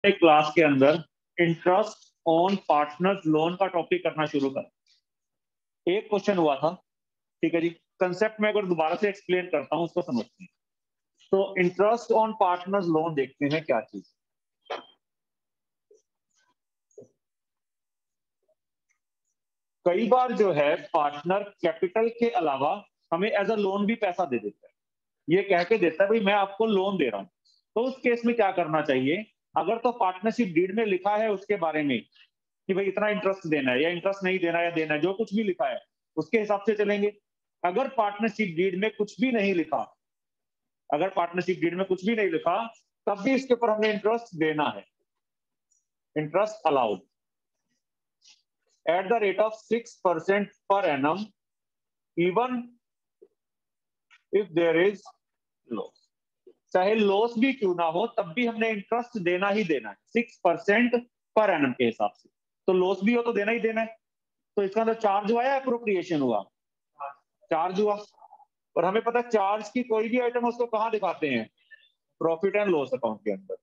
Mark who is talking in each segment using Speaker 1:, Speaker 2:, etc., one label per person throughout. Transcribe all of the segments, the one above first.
Speaker 1: Class के अंदर interest on partners loan का टॉपिक करना शुरू कर। एक क्वेश्चन हुआ था, ठीक है जी। कंसेप्ट में अगर दोबारा से एक्सप्लेन करता हूं, उसको समझते हैं। तो इंटरेस्ट ऑन पार्टनर्स लोन देखते हैं क्या चीज। कई बार जो है पार्टनर कैपिटल के अलावा हमें एज अ लोन भी पैसा दे देता है। ये कह के देता है भाई मैं आपको लोन दे रहा हूं। तो उस केस में क्या करना चाहिए? अगर तो पार्टनरशिप डीड में लिखा है उसके बारे में कि भाई इतना इंटरेस्ट देना है या इंटरेस्ट नहीं देना है या देना है, जो कुछ भी लिखा है उसके हिसाब से चलेंगे। अगर पार्टनरशिप डीड में कुछ भी नहीं लिखा, अगर पार्टनरशिप डीड में कुछ भी नहीं लिखा, तब भी इसके ऊपर हमें इंटरेस्ट देना है। Interest allowed at the rate of 6% पर annum even if there is loss. चाहे लॉस भी क्यों ना हो, तब भी हमने इंटरेस्ट देना ही देना है 6% पर एनम के हिसाब से। तो लॉस भी हो तो देना ही देना है। तो इसका अंदर चार्ज हुआ या अप्रोप्रिएशन हुआ? चार्ज हुआ। और हमें पता है चार्ज की कोई भी आइटम उसको कहां दिखाते हैं? प्रॉफिट एंड लॉस अकाउंट के अंदर।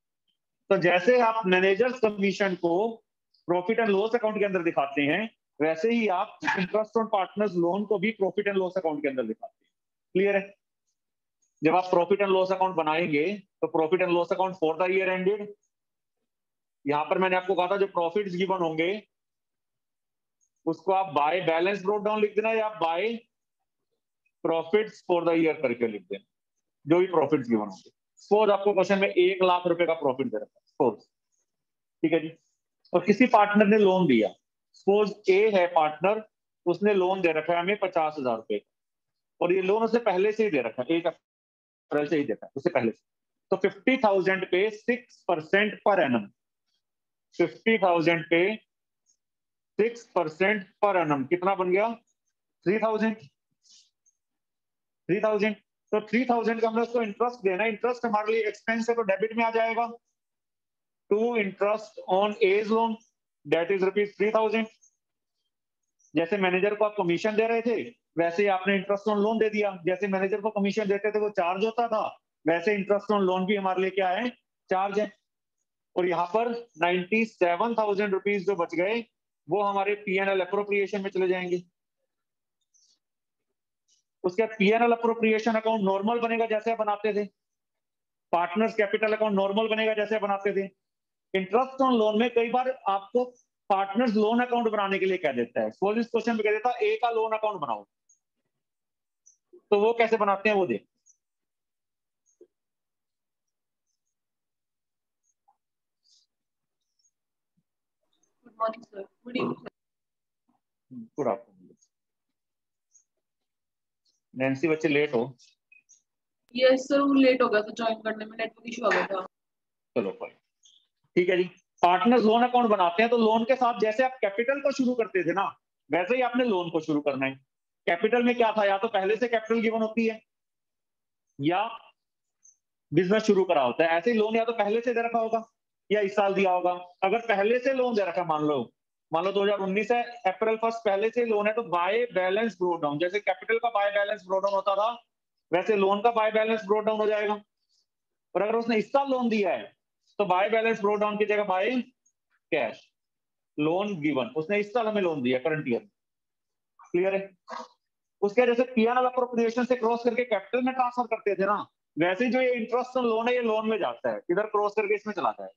Speaker 1: तो जैसे आप मैनेजर्स कमीशन को प्रॉफिट एंड लॉस अकाउंट के अंदर दिखाते हैं, वैसे ही आप इंटरेस्ट ऑन पार्टनर्स लोन को भी प्रॉफिट एंड लॉस अकाउंट के अंदर दिखाते हैं। क्लियर है? जब आप प्रॉफिट एंड लॉस अकाउंट बनाएंगे तो profit and loss account for the year ended, यहां पर मैंने आपको कहा था जो प्रॉफिट्स गिवन होंगे उसको आप बाय बैलेंस ब्रोक डाउन लिख देना या by profits for the year करके लिख देना, जो भी प्रॉफिट्स गिवन होंगे। सपोज आपको क्वेश्चन में 1 लाख रुपए का प्रॉफिट दे रखा है, सपोज, ठीक है जी। और किसी पार्टनर ने लोन दिया, सपोज ए है पार्टनर, उसने लोन दे रखा है हमें 50,000 रुपए, और ये लोन उसे पहले से ही दे रखा है, 1 अप्रैल से ही देता है उससे पहले से। तो 50,000 पे 6% पर एनम, 50,000 पे 6% पर एनम कितना बन गया? 3,000। 3,000। तो 3,000 का हमने उसको इंटरेस्ट देना है। इंटरेस्ट हमारे लिए एक्सपेंस है तो डेबिट में आ जाएगा to interest on A's loan, that is ₹3,000। जैसे मैनेजर को आप कमीशन दे रहे थे, वैसे ही आपने इंटरेस्ट ऑन लोन दे दिया। जैसे मैनेजर को कमीशन देते थे वो चार्ज होता था, वैसे इंटरेस्ट ऑन लोन भी हमारे लिए क्या है? चार्ज है। और यहाँ पर 97,000 रुपीज जो बच गए वो हमारे पीएनएल अप्रोप्रिएशन में चले जाएंगे। उसके बाद पीएनएल अप्रोप्रिएशन अकाउंट नॉर्मल बनेगा जैसे आप बनाते थे, पार्टनर्स कैपिटल अकाउंट नॉर्मल बनेगा जैसे बनाते थे। इंटरेस्ट ऑन लोन में कई बार आपको पार्टनर्स लोन अकाउंट बनाने के लिए कह देता है। सपोज इस क्वेश्चन में कह देता है ए का लोन अकाउंट बनाओ, तो वो कैसे बनाते हैं वो देख।
Speaker 2: Good morning sir. Good evening.
Speaker 1: Good afternoon. Nancy, बच्चे लेट हो?
Speaker 2: यस सर, वो लेट हो गया था ज्वाइन करने में, नेटवर्क इशू आ गया था।
Speaker 1: चलो कोई, ठीक है जी। पार्टनर्स लोन अकाउंट बनाते हैं तो लोन के साथ जैसे आप कैपिटल को शुरू करते थे ना, वैसे ही आपने लोन को शुरू करना है। कैपिटल में क्या था? या तो पहले से कैपिटल गिवन होती है या बिजनेस शुरू करा होता है। ऐसे ही लोन या तो पहले से दे रखा होगा या इस साल दिया होगा। अगर पहले से लोन दे रखा, मान लो 2019 है, अप्रैल 1 पहले से लोन है, तो बाय बैलेंस ब्रो डाउन, जैसे कैपिटल का बाय बैलेंस ब्रो डाउन होता था वैसे लोन का बाय बैलेंस ब्रो डाउन हो जाएगा। और अगर उसने इस साल लोन दिया है तो बाय बैलेंस ब्रो डाउन की जगह बाय कैश, लोन गिवन, उसने इस साल हमें लोन दिया करंट ईयर। क्लियर है? उसके जैसे पीएनएल अप्रोप्रिएशन से क्रॉस करके कैपिटल में ट्रांसफर करते थे ना, वैसे जो ये इंटरेस्ट ऑन लोन है ये लोन में जाता है, इधर क्रॉस करके इसमें चला जाए।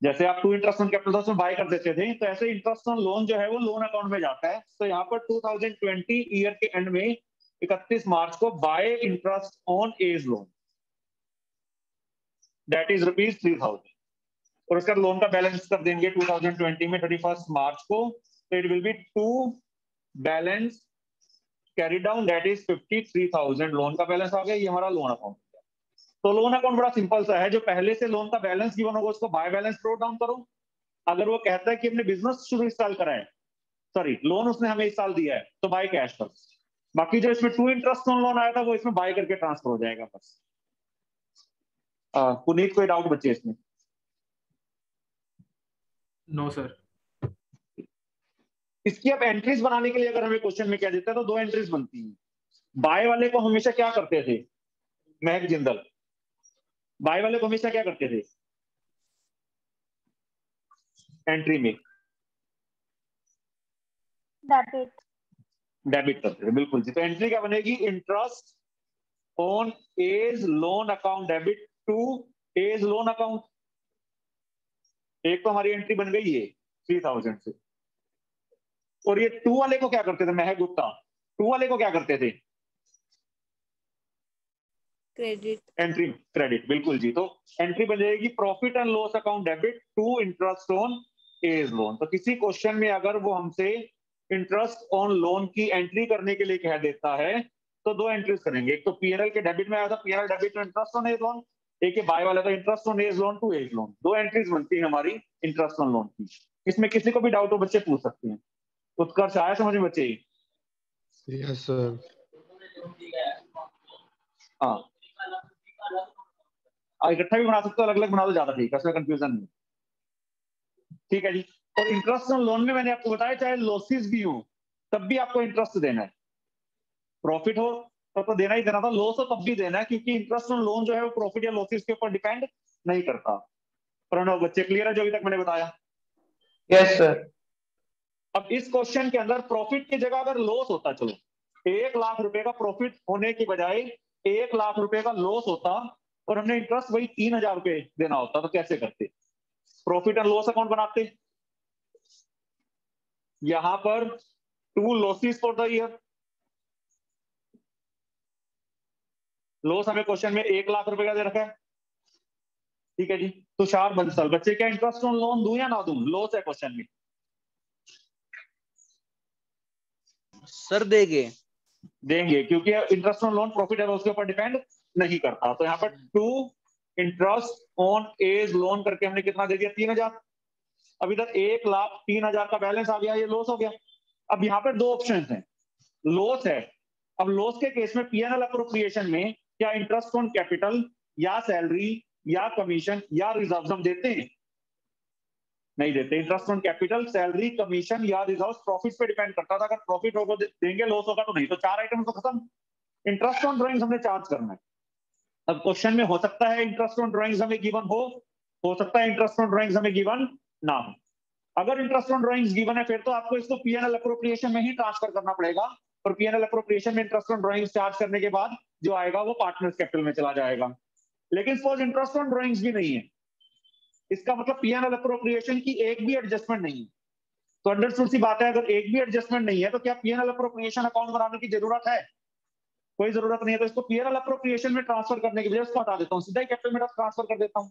Speaker 1: जैसे आप टू इंटरेस्ट ऑन कैपिटल उसमें बाय कर देते थे, तो ऐसे इंटरेस्ट ऑन लोन जो है वो लोन अकाउंट में जाता है। तो यहाँ पर 2020 ईयर के एंड में 31 मार्च को by interest on A's loan, that is ₹3,000, और उसका लोन का बैलेंस कर देंगे 2020 में 31 मार्च को। तो it will be to balance carry down, that is 53,000 loan का बैलेंस आ गया। ये हमारा लोन अकाउंट। तो लोन अकाउंट बड़ा सिंपल सा है, जो पहले से लोन का बैलेंस गिवन होगा उसको बाय बैलेंस ब्रोट डाउन करो। अगर वो कहता है कि हमने बिजनेस शुरू इस साल करा है, सॉरी लोन उसने हमें इस साल दिया है, तो बाय कैश करो। बाकी जो इसमें टू इंटरेस्ट ऑन लोन आया था वो इसमें बाय करके ट्रांसफर हो जाएगा बस। पुनीत, कोई डाउट बचे इसमें?
Speaker 3: No sir.
Speaker 1: इसकी अब एंट्रीज बनाने के लिए अगर हमें क्वेश्चन में क्या देता है तो दो एंट्रीज बनती हैं। बाय वाले को हमेशा क्या करते थे? महक जिंदल, बाय वाले को हमेशा क्या करते थे? एंट्री में?
Speaker 3: डेबिट।
Speaker 1: डेबिट करते थे, बिल्कुल जी। तो एंट्री क्या बनेगी? Interest on A's loan account debit to A's loan account. एक तो हमारी एंट्री बन गई है 3000 से। और ये 2 वाले को क्या करते थे महक गुप्ता? 2 वाले को क्या करते थे?
Speaker 3: क्रेडिट।
Speaker 1: एंट्री क्रेडिट, बिल्कुल जी। तो एंट्री बन जाएगी profit and loss account debit to interest on A's loan. तो किसी क्वेश्चन में अगर वो हमसे इंटरेस्ट ऑन लोन की एंट्री करने के लिए कह देता है तो 2 एंट्रीज करेंगे। एक तो पीएनएल के डेबिट में आया था, PNL debit to interest on A's loan. एक बाय वाला था interest on A's loan to A's loan. 2 entries बनती है हमारी इंटरेस्ट ऑन लोन की। इसमें किसी को भी डाउट हो बच्चे पूछ सकते हैं। उत्कर्ष आया समझ में बच्चे?
Speaker 4: Yes sir.
Speaker 1: हाँ, इकट्ठा भी बना सकते हो, अलग अलग बना दो, ज्यादा ठीक है, उसमें कंफ्यूजन नहीं। ठीक है जी। और इंटरेस्ट ऑन लोन में मैंने आपको बताया चाहे लॉसेस भी हो तब भी आपको इंटरेस्ट देना है। प्रॉफिट हो तो देना ही देना था, लॉस हो तब भी देना है, क्योंकि इंटरेस्ट ऑन लोन जो है वो प्रॉफिट या लॉसेस के ऊपर डिपेंड नहीं करता। प्रणव, बच्चे क्लियर है जो अभी तक मैंने बताया?
Speaker 5: Yes sir.
Speaker 1: अब इस क्वेश्चन के अंदर प्रॉफिट की जगह अगर लॉस होता, चलो 1 लाख रुपए का प्रॉफिट होने की बजाय 1 लाख रुपए का लॉस होता और हमने इंटरेस्ट वही 3000 रुपए देना होता, तो कैसे करते? प्रॉफिट एंड लॉस अकाउंट बनाते। यहां पर 2 losses for the year. Loss हमें क्वेश्चन में 1 लाख रुपए का दे रखा है। ठीक है जी। तुषार बंसल, बच्चे क्या इंटरेस्ट ऑन लोन दूं या ना दूं? लॉस है क्वेश्चन में।
Speaker 5: सर
Speaker 1: देंगे क्योंकि इंटरेस्ट ऑन लोन प्रॉफिट है उसके ऊपर डिपेंड नहीं करता। तो यहाँ पर 2 इंटरेस्ट ऑन एज लोन करके हमने कितना दे दिया? 3000। अब इधर 1,03,000 का बैलेंस आ गया, ये लॉस हो गया। अब यहाँ पर 2 ऑप्शन हैं। लॉस है, अब लॉस के केस में पीएनएल अप्रोप्रिएशन में क्या इंटरेस्ट ऑन कैपिटल या सैलरी या कमीशन या रिजर्व हम देते हैं? नहीं देते। Interest on capital, salary, commission या रिजर्व प्रॉफिट पे डिपेंड करता था। अगर प्रॉफिट होगा देंगे, लॉस होगा तो नहीं। तो 4 आइटम तो खत्म। इंटरेस्ट ऑन ड्राइंग्स हमने चार्ज करना है। अब क्वेश्चन में हो सकता है इंटरेस्ट ऑन ड्राइंग्स हमें गिवन हो सकता है इंटरेस्ट ऑन ड्राइंग्स हमें गिवन ना हो। अगर इंटरेस्ट ऑन ड्राइंग्स गिवन है फिर तो आपको इसको पीएनएल अप्रोप्रिएशन में ही ट्रांसफर करना पड़ेगा। और पीएनएल अप्रोप्रिएशन में इंटरेस्ट ऑन ड्राइंग्स चार्ज करने के बाद जो आएगा वो पार्टनर्स कैपिटल में चला जाएगा। लेकिन सपोज इंटरेस्ट ऑन ड्राइंग्स भी नहीं है, इसका मतलब पीएनएल अप्रोप्रिएशन की एक भी एडजस्टमेंट नहीं है। तो अंडरस्टूड सी बात है, अगर एक भी एडजस्टमेंट नहीं है तो क्या पीएनएल अप्रोप्रिएशन अकाउंट बनाने की जरूरत है? कोई जरूरत नहीं है। तो इसको पीएनएल अप्रोप्रिएशन में ट्रांसफर करने के लिए उसको हटा देता हूं, सीधा ही कैपिटल में ट्रांसफर कर देता हूं।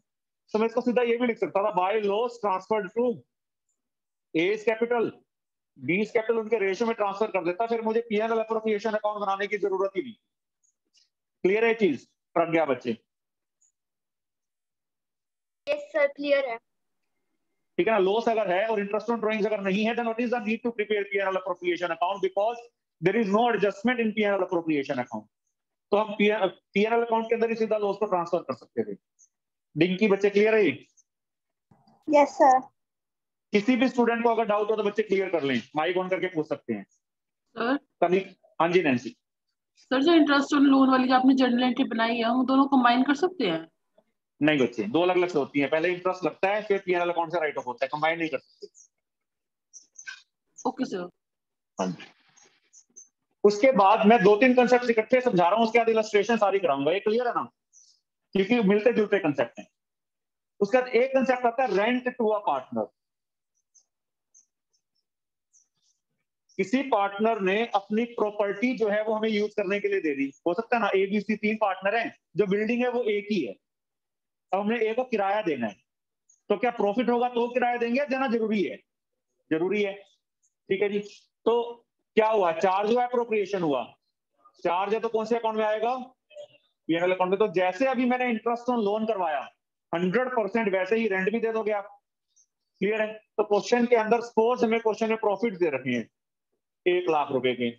Speaker 1: तो मैं इसको सीधा ये भी लिख सकता था, by loss transferred to A's capital, B's capital उनके रेशियो में ट्रांसफर कर देता, फिर मुझे पीएनएल अप्रोप्रिएशन अकाउंट बनाने की जरूरत ही नहीं। क्लियर है चीज प्रज्ञा बच्चे?
Speaker 3: यस सर, क्लियर है।
Speaker 1: ठीक है ना। लॉस अगर है और इंटरेस्ट ऑन ड्राइंग्स अगर नहीं है, then what is the need to prepare PNL appropriation account, because there is no adjustment in PNL appropriation account. तो हम पीएनएल अकाउंट के अंदर ही सीधा लॉस को ट्रांसफर कर सकते थे। डिंकी बच्चे क्लियर है?
Speaker 3: Yes sir.
Speaker 1: किसी भी स्टूडेंट को अगर डाउट हो तो बच्चे क्लियर कर लें, माइक ऑन करके पूछ सकते हैं।
Speaker 2: सर
Speaker 1: कभी? हाँ जी नैन्सी।
Speaker 2: सर, जो इंटरेस्ट ऑन लोन वाली जो आपने जर्नल एंट्री बनाई है वो दोनों कंबाइन कर सकते हैं?
Speaker 1: नहीं बच्चे, 2 अलग अलग से होती है। पहले इंटरेस्ट लगता है फिर पीएनएल अकाउंट से राइट ऑफ होता है, कंबाइन नहीं कर सकते।
Speaker 2: Okay sir.
Speaker 1: हाँ जी। उसके बाद मैं 2-3 कंसेप्ट इकट्ठे समझा रहा हूँ, उसके बाद इलस्ट्रेशन सारी कराऊंगा। ये क्लियर है ना? क्योंकि मिलते जुलते कंसेप्ट हैं। उसके बाद एक कंसेप्ट आता है रेंट टू अ पार्टनर। किसी पार्टनर ने अपनी प्रॉपर्टी जो है वो हमें यूज करने के लिए दे दी। हो सकता है ना, ए बी सी 3 पार्टनर हैं, जो बिल्डिंग है वो एक ही है। अब हमने ए को किराया देना है, तो क्या प्रॉफिट होगा तो किराया देंगे, देना जरूरी है? जरूरी है। ठीक है जी। तो क्या हुआ? चार्ज हुआ, अप्रोप्रिएशन हुआ। चार्ज है तो कौन से अकाउंट में आएगा? पीएनएल अकाउंट में। तो जैसे अभी मैंने इंटरेस्ट ऑन लोन करवाया 100%, वैसे ही रेंट भी दे दोगे आप। क्लियर है? तो क्वेश्चन के अंदर सपोज हमें क्वेश्चन में प्रॉफिट दे रखे हैं 1 लाख रुपए के,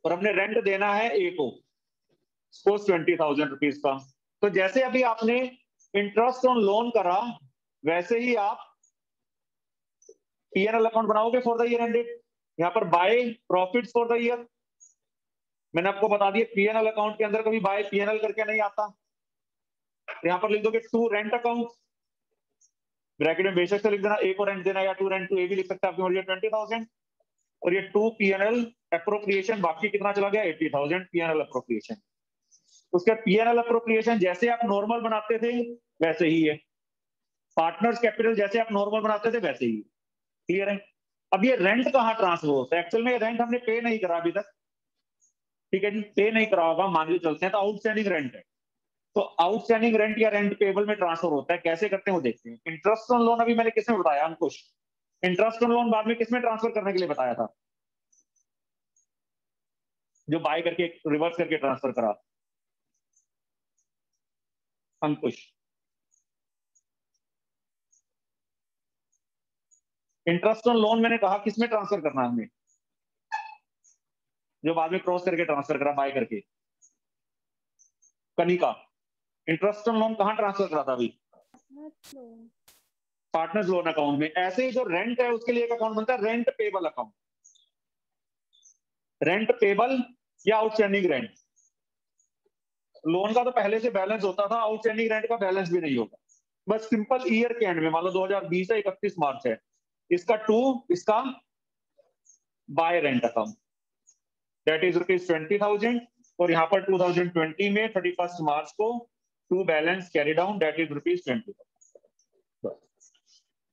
Speaker 1: और हमने रेंट देना है ए को सपोज 20,000 रुपीज का। तो जैसे अभी आपने इंटरेस्ट ऑन लोन करा वैसे ही आप पीएनएल अकाउंट बनाओगे फॉर द ईयर एंडेड। यहाँ पर by profits for the year, मैंने आपको बता दिया पीएनएल अकाउंट के अंदर कभी बाय पीएनएल करके नहीं आता। यहाँ पर लिख दोगे टू रेंट अकाउंट, ब्रैकेट में बेशक से लिख देना, ए को रेंट देना या टू रेंट टू ए भी लिख सकते हैं, आपकी मर्जी है 20,000। और ये 2 P&L अप्रोप्रिएशन, बाकी कितना चला गया 80,000 P&L अप्रोप्रिएशन। उसके P&L अप्रोप्रिएशन जैसे आप नॉर्मल बनाते थे वैसे ही है, पार्टनर्स कैपिटल जैसे आप नॉर्मल बनाते थे वैसे ही। क्लियर है? अब ये रेंट कहाँ ट्रांसफर होता है? एक्चुअल में रेंट हमने पे नहीं करा अभी तक, ठीक है जी, पे नहीं करा होगा मान के चलते हैं, तो आउटस्टैंडिंग रेंट है। तो आउटस्टैंडिंग रेंट या रेंट पेबल में ट्रांसफर होता है, कैसे करते हैं वो देखते हैं। इंटरेस्ट ऑन लोन अभी मैंने किसमें बताया, अंकुश? इंटरेस्ट ऑन लोन बाद में किसमें ट्रांसफर करने के लिए बताया था, जो बाय करके रिवर्स करके ट्रांसफर करा, अंकुश? इंटरेस्ट ऑन लोन मैंने कहा किसमें ट्रांसफर करना है हमें, जो बाद में क्रॉस करके ट्रांसफर करा बाय करके, कनिका। इंटरेस्ट ऑन लोन कहां ट्रांसफर करा था अभी? पार्टनर्स लोन अकाउंट में। ऐसे ही जो रेंट है उसके लिए एक अकाउंट बनता है rent payable account, rent payable या आउटस्टैंडिंग रेंट। लोन का तो पहले से बैलेंस होता था, आउटस्टैंडिंग रेंट का बैलेंस भी नहीं होगा, बस सिंपल ईयर के एंड में, मान लो 2020 है, 31 मार्च है, इसका इसका by rent account that is ₹20,000, और यहाँ पर 2020 में 31 मार्च को to balance carry down that is ₹20,000।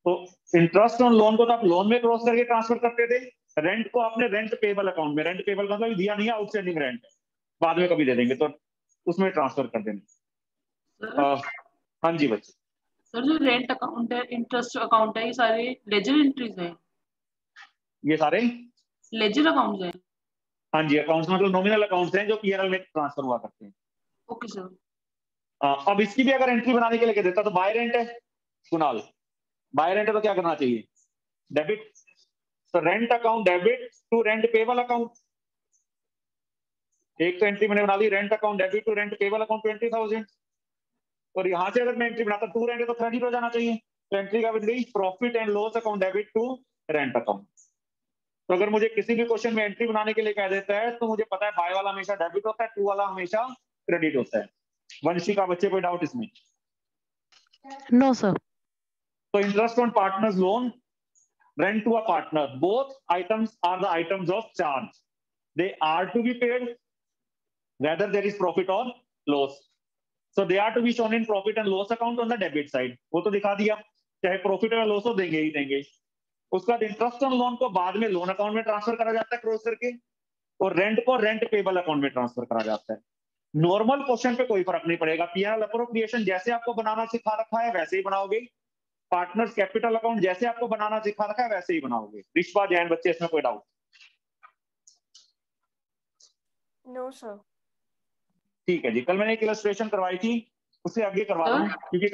Speaker 1: तो इंटरेस्ट ऑन लोन को तो आप लोन में क्रॉस करके ट्रांसफर करते थे, रेंट को आपने रेंट पेबल अकाउंट में, रेंट पेबल का मतलब दिया नहीं है, आउटस्टैंडिंग रेंट है, बाद में कभी दे देंगे, तो उसमें ट्रांसफर कर देंगे। हाँ जी बच्चे।
Speaker 2: सर जो रेंट अकाउंट है, इंटरेस्ट अकाउंट है, ये सारे लेजर एंट्रीज हैं?
Speaker 1: ये सारे
Speaker 2: लेजर अकाउंट्स हैं?
Speaker 1: हाँ जी, अकाउंट्स मतलब नॉमिनल अकाउंट्स हैं जो P&L में ट्रांसफर हुआ करते हैं।
Speaker 2: Okay sir.
Speaker 1: अब इसकी भी अगर एंट्री बनाने के लिए कह देता तो बाय रेंट है कुणाल, बाय रेंट है तो क्या करना चाहिए, डेबिट। तो rent account debit to rent payable account, एक तो एंट्री मैंने बना ली rent account debit to rent payable account 20,000, और यहां से अगर मैं एंट्री बनाता टू रेंट है तो क्रेडिट हो जाना चाहिए, तो एंट्री क्या बन गई, profit and loss account debit to rent account. तो अगर मुझे किसी भी क्वेश्चन में एंट्री बनाने के लिए कह देता है तो मुझे पता है बाय वाला हमेशा डेबिट होता है, टू वाला हमेशा क्रेडिट होता है। वंशी का बच्चे कोई डाउट इसमें?
Speaker 6: No sir.
Speaker 1: तो interest on partners loan, rent to a partner, both items are the items of charge, they are to be paid whether there is profit or loss, so they are to be shown in profit and loss account on the debit side। वो तो दिखा दिया, चाहे profit या loss हो देंगे ही देंगे। उसका इंटरेस्ट ऑन लोन को बाद में लोन अकाउंट में ट्रांसफर करा जाता है क्रॉस करके, और रेंट को रेंट पेबल अकाउंट में ट्रांसफर करा जाता है। नॉर्मल क्वेश्चन पे कोई फर्क नहीं पड़ेगा, P&L अप्रोप्रिएशन जैसे आपको बनाना सिखा रखा है वैसे ही बनाओगे, पार्टनर्स कैपिटल अकाउंट जैसे आपको बनाना सिखा रखा है वैसे ही बनाओगे। रिश्वा जैन बच्चे इसमें कोई डाउट?
Speaker 3: No sir.
Speaker 1: ठीक है जी, कल मैंने एक इलस्ट्रेशन करवाई थी, उससे आगे करवा रहा हूँ क्योंकि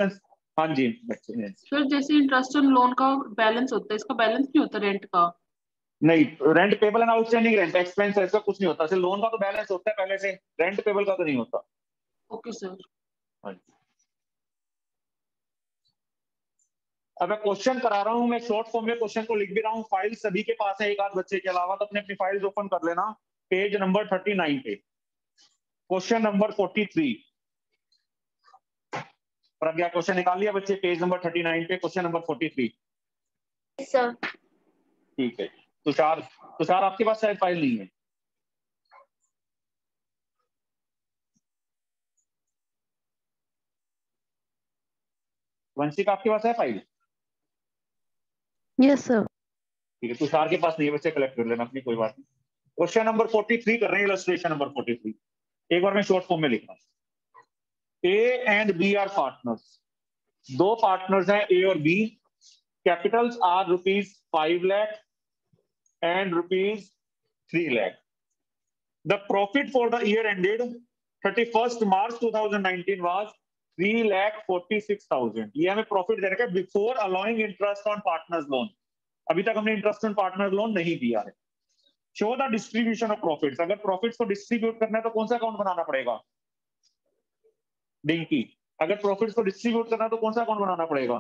Speaker 1: हाँ जी बच्चे।
Speaker 2: सर जैसे इंटरेस्ट ऑन लोन का बैलेंस होता है, इसका बैलेंस नहीं होता रेंट का?
Speaker 1: नहीं, rent payable and outstanding rent expense ऐसा कुछ नहीं होता, सिर्फ लोन का तो बैलेंस होता है पहले से, रेंट पेबल का तो नहीं होता।
Speaker 2: Okay sir.
Speaker 1: हाँ जी। अब मैं क्वेश्चन करा रहा हूँ, मैं शॉर्ट फॉर्म में क्वेश्चन को लिख भी रहा हूँ, फाइल सभी के पास है एक आध बच्चे के अलावा, तो अपने अपनी फाइल्स ओपन कर लेना, पेज नंबर 39 पे क्वेश्चन नंबर 43। प्रज्ञा क्वेश्चन निकाल लिया बच्चे, पेज नंबर 39 पे क्वेश्चन नंबर 43।
Speaker 3: सर।
Speaker 1: ठीक है, तुषार, तुषार आपके पास शायद फाइल नहीं है। वंशिका आपके पास है फाइल?
Speaker 6: Yes sir.
Speaker 1: ठीक है, तुषार के पास नहीं है, बच्चे कलेक्ट कर लेना अपनी, कोई बात नहीं। क्वेश्चन नंबर 43 कर रहे हैं, इलस्ट्रेशन नंबर 43। एक बार मैं शॉर्ट फॉर्म में लिख रहा हूं। A and B are partners, दो पार्टनर्स हैं ए और B, capitals are ₹5 lakh and ₹3 lakh. The profit for the year ended 31 March 2019 was 3,46,000। ये हमें प्रॉफिट देने का before allowing interest on partners loan, अभी तक हमने इंटरेस्ट ऑन पार्टनर लोन नहीं दिया है। Show the distribution of profits, अगर प्रॉफिट्स को डिस्ट्रीब्यूट करना है तो कौन सा अकाउंट बनाना पड़ेगा, डिंकी? अगर प्रॉफिट्स को डिस्ट्रीब्यूट करना है तो कौन सा अकाउंट बनाना पड़ेगा?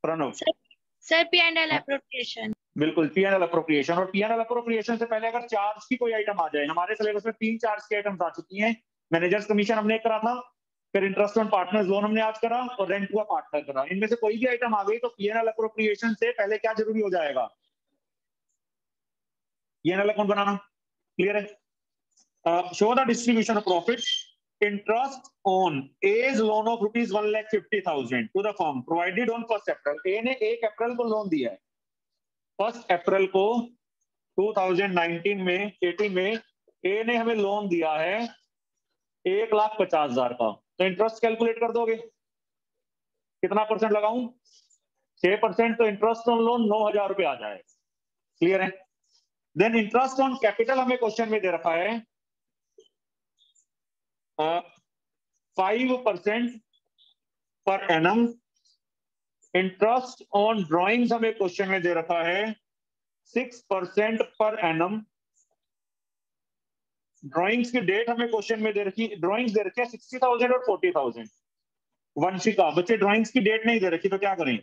Speaker 1: प्रणव।
Speaker 3: Sir P&L appropriation।
Speaker 1: बिल्कुल पीएनएल अप्रोप्रिएशन। और पीएनएल अप्रोप्रिएशन से पहले अगर चार्ज की कोई आइटम आ जाए, हमारे सिलेबस में 3 चार्ज की आइटम्स आ चुकी हैं। मैनेजर्स कमीशन हमने करा था, फिर इंटरेस्ट ऑन पार्टनर्स लोन हमने आज करा, और रेंट हुआ पार्टनर करा। इनमें से कोई भी आइटम आ गई तो पीएनएल अप्रोप्रिएशन से पहले क्या जरूरी हो जाएगा? पीएनएल अकाउंट बनाना। क्लियर है? Show the distribution of profit. Interest on A's loan of rupees 1,50,000 to the firm provided on 1 April. A ने 1 अप्रैल को लोन दिया है। 1 अप्रैल को 2019 में 18 में ए ने हमें लोन दिया है 1,50,000 का। तो इंटरेस्ट कैलकुलेट कर दोगे, कितना परसेंट लगाऊं? 6%। तो इंटरेस्ट ऑन लोन 9,000 रुपए आ जाए। क्लियर है? देन इंटरेस्ट ऑन कैपिटल हमें क्वेश्चन में दे रखा है 5% per annum. Interest on drawings हमें क्वेश्चन में दे रखा है 6% पर एनम। ड्राइंग्स की डेट हमें क्वेश्चन में दे रखी, ड्राइंग्स दे रखी है 60,000 और 40,000। वंशिका, बच्चे ड्राइंग्स की डेट नहीं दे रखी तो क्या करें?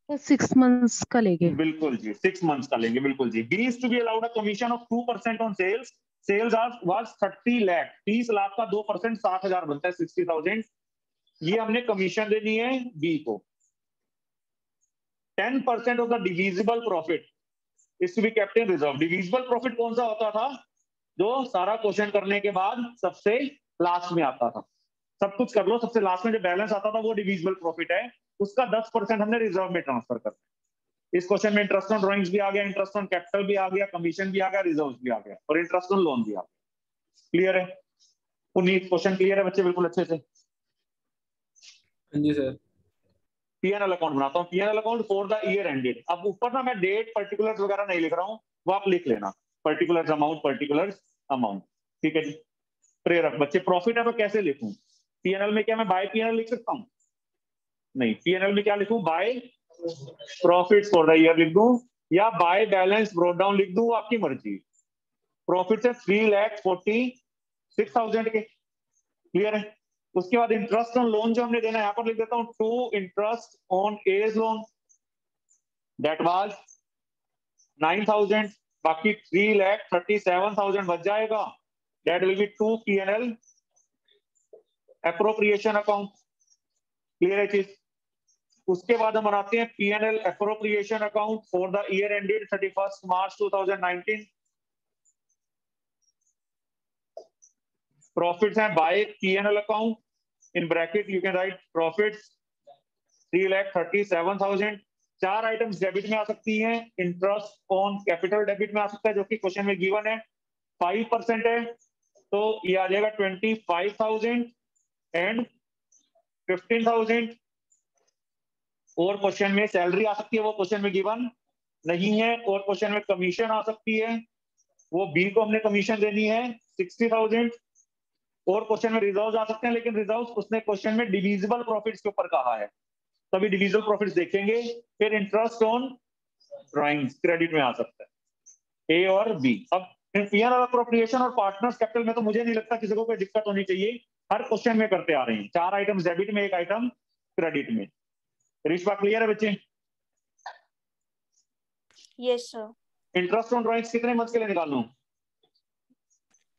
Speaker 6: 6 months का लेंगे।
Speaker 1: बिल्कुल जी, 6 मंथ्स का लेंगे। बिल्कुल जी। B is to be allowed a commission of 2% on sales. Sales was 30 lakh, 30 lakh का 2% 60,000 बनता है 60,000। ये हमने कमीशन देनी है बी को। 10% of the divisible profit is to be kept in reserve. Divisible profit कौन सा होता था? जो सारा क्वेश्चन करने के बाद सबसे लास्ट में आता था। सब कुछ कर लो, सबसे लास्ट में जो बैलेंस आता था वो डिविजिबल प्रॉफिट है। उसका 10% हमने रिजर्व में ट्रांसफर कर। इस क्वेश्चन में इंटरेस्ट ऑन ड्राइंग्स भी आ गया, इंटरेस्ट ऑन कैपिटल भी आ गया, कमीशन भी आ गया, रिजर्व भी आ गया, और इंटरेस्ट ऑन लोन भी आ गया। क्लियर है? पुनीत, क्वेश्चन क्लियर है बच्चे? बिल्कुल अच्छे से।
Speaker 7: जी सर।
Speaker 1: पीएनएल अकाउंट बनाता हूँ। PNL account for the year ended. अब ऊपर ना मैं डेट पर्टिकुलर्स वगैरह नहीं लिख रहा हूँ, वो आप लिख लेना, पर्टिकुलर्स अमाउंट। ठीक है जी। प्रेरक बच्चे, प्रॉफिट है तो कैसे लिखूं? पीएनएल में क्या मैं बाय पीएनएल लिख सकता हूं? नहीं। पीएनएल में क्या लिखूं? By profits for the year लिख दूं, या बाय बैलेंस ब्रोट डाउन लिख दूं, आपकी मर्जी। प्रॉफिट है 3,46,000 के। क्लियर है? उसके बाद इंटरेस्ट ऑन लोन जो हमने देना है, यहां पर लिख देता हूं to interest on A's loan, that was 9,000। बाकी 3,37,000 बच जाएगा, that will be to PNL appropriation account. Clear है चीज? उसके बाद हम बनाते हैं PNL appropriation account for the year ended 31 March 2019। Profits हैं by PNL account, in bracket you can write profits 3,37,000। 4 items debit में आ सकती हैं। इंटरेस्ट ऑन कैपिटल डेबिट में आ सकता है, जो कि क्वेश्चन में गिवन है 5% है, तो ये आ जाएगा 25,000 एंड 15,000। और क्वेश्चन में सैलरी आ सकती है, वो क्वेश्चन में गिवन नहीं है। और क्वेश्चन में कमीशन आ सकती है, वो बी को हमने कमीशन देनी है 60,000। और क्वेश्चन में रिजर्व आ सकते हैं, लेकिन रिजर्व उसने क्वेश्चन में डिविजिबल प्रॉफिट्स के ऊपर कहा है, तभी डिविजिबल प्रॉफिट्स देखेंगे। फिर इंटरेस्ट ऑन ड्राइंग्स क्रेडिट में आ सकता है, ए और बी। अब पीएनएल अप्रोप्रिएशन और पार्टनर्स कैपिटल में तो मुझे नहीं लगता किसी को कोई दिक्कत होनी चाहिए, हर क्वेश्चन में करते आ रहे हैं। 4 आइटम्स डेबिट में, 1 आइटम क्रेडिट में। रिश्वा क्लियर है बच्चे?
Speaker 3: Yes, sir.
Speaker 1: Interest on drawings कितने मंथ के लिए निकाल लूं?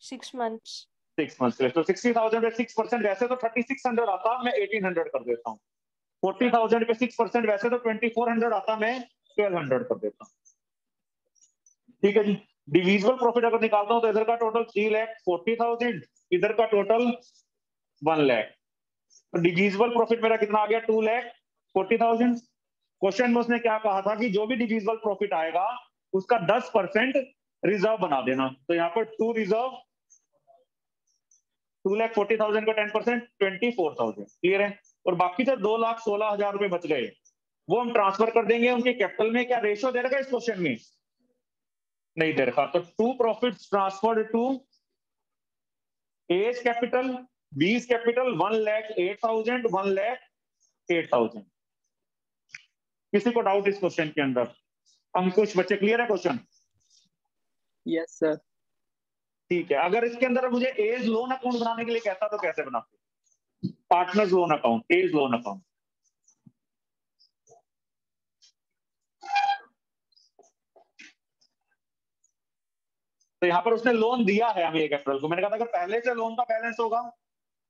Speaker 3: 6 months.
Speaker 1: 6 मंथ के लिए। तो 60,000 पे 6% वैसे तो 3,600 आता, मैं 1,800 कर देता हूँ। 40,000 पे 6% वैसे तो 2,400 आता, मैं 1,200 कर देता हूँ। ठीक है जी। डिविजिबल प्रॉफिट अगर निकालता हूं तो इधर का टोटल 3,40,000, इधर का टोटल 1 लाख। तो डिविजिबल प्रॉफिट मेरा कितना आ गया? 2,40,000। क्वेश्चन में उसने क्या कहा था कि जो भी डिविजिबल प्रॉफिट आएगा उसका 10% रिजर्व बना देना। तो यहाँ पर 2 रिजर्व, 2,40,000 का 10% 24,000। क्लियर है? और बाकी जो 2,16,000 रुपए बच गए वो हम ट्रांसफर कर देंगे उनके कैपिटल में। क्या रेशियो दे रखा है इस क्वेश्चन में? नहीं दे रखा। तो 2 profits transferred to A's capital, B's capital 1,08,000, 1,08,000। किसी को डाउट इस क्वेश्चन के अंदर? अंकुश बच्चे क्लियर है क्वेश्चन?
Speaker 5: Yes sir.
Speaker 1: ठीक है। अगर इसके अंदर मुझे एज लोन अकाउंट बनाने के लिए कहता तो कैसे बनाते? Partners loan account, A's loan account. तो यहाँ पर उसने लोन दिया है हमें 1 अप्रैल को। मैंने कहा था अगर पहले से लोन का बैलेंस होगा